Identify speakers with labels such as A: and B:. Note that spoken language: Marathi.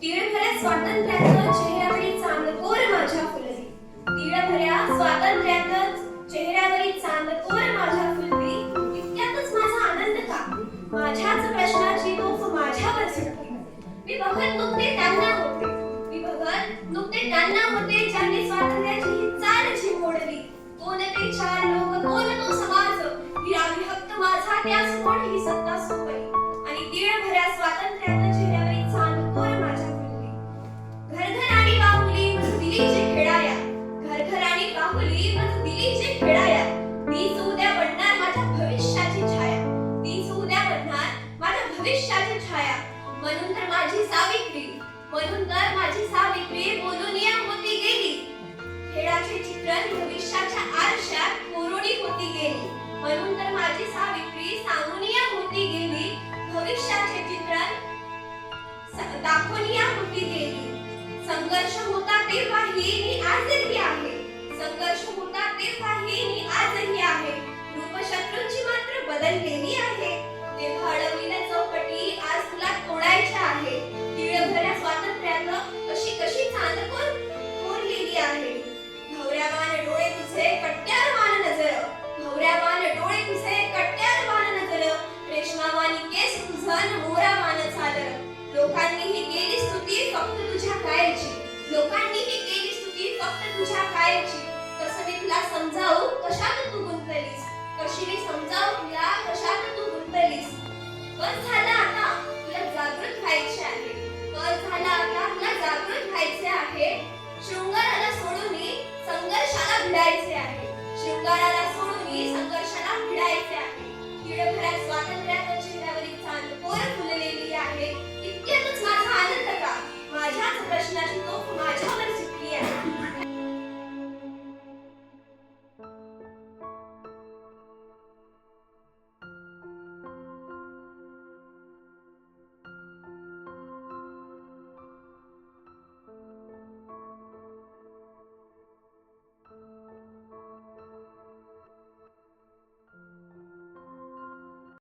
A: तीळभऱ्या स्वातंत्र्याचं चेहऱ्यावरील चांदकोर माझ्या फुलली. तीळभऱ्या स्वातंत्र्याचं चेहऱ्यावरील चांदकोर माझ्या फुलली. इतक्यातच माझा आनंद का? माझ्याच प्रश्नाची तोफ माझ्यावर झुकली. मी बघत नुकते त्यांना होते ज्यांनी स्वातंत्र्याची ही चाल झिम्मोडली. कोण ते चार लोक, कोण तो समाज, हिरावी हक्क माझा त्याच कोण ही सत्ता सोपली. आणि तीळभऱ्या स्वातंत्र्याचं चेहऱ्यावरील चांदकोर माझ्या फुलली. घरघराणी बाहुली मज दिली जे खेळाया, घरघराणी बाहुली मज दिली जे खेळाया. तीच उद्या बनणार माझ्या भविष्याची छाया, तीच उद्या बनणार माझ्या भविष्याची छाया. म्हणून तर माझी सावित्री बोलून या होती गेली. खेळाचे चित्रण भविष्याच्या आरशात कोरोडी होती गेली. म्हणून तर माझी सावित्री सांगून या होती गेली. भविष्याचे चित्रण दाखवून या होती गेली. संघर्ष होता तेव्हाही मी आजही आहे, संघर्ष होता तेव्हाही मी आजही आहे. रूप शत्रूंची मात्र बदललेली आहे. ते भाडविल्या चौकटी आज तुला तोडायच्या आहे. तीळभऱ्या स्वातंत्र्यानं कशी कशी चांदकोर कोरलेली आहे. भवऱ्यावान डोळे तुझे कट्ट्यारवान नजर, भवऱ्यावान डोळे तुझे कट्ट्यारवान नजर. रेशमावानी केस तुझं मोरावान चादर. लोकांनीही केली स्तुती फक्त तुझ्या कायची, लोकांनीही केली स्तुती फक्त तुझ्या कायची. कसं मी तुला समजावू कशात तू गुंतलीस, कशी मी समजावू तुला कशात तू गुंतलीस. बस झालं आता तुला जागृत व्हायचे आहे, बस झालं आता तुला जागृत व्हायचे आहे. शृंगाराला सोडून संघर्षाला भिडायचे आहे, शृंगाराला सोडून संघर्षाला भिडायचे आहे. तीळभऱ्या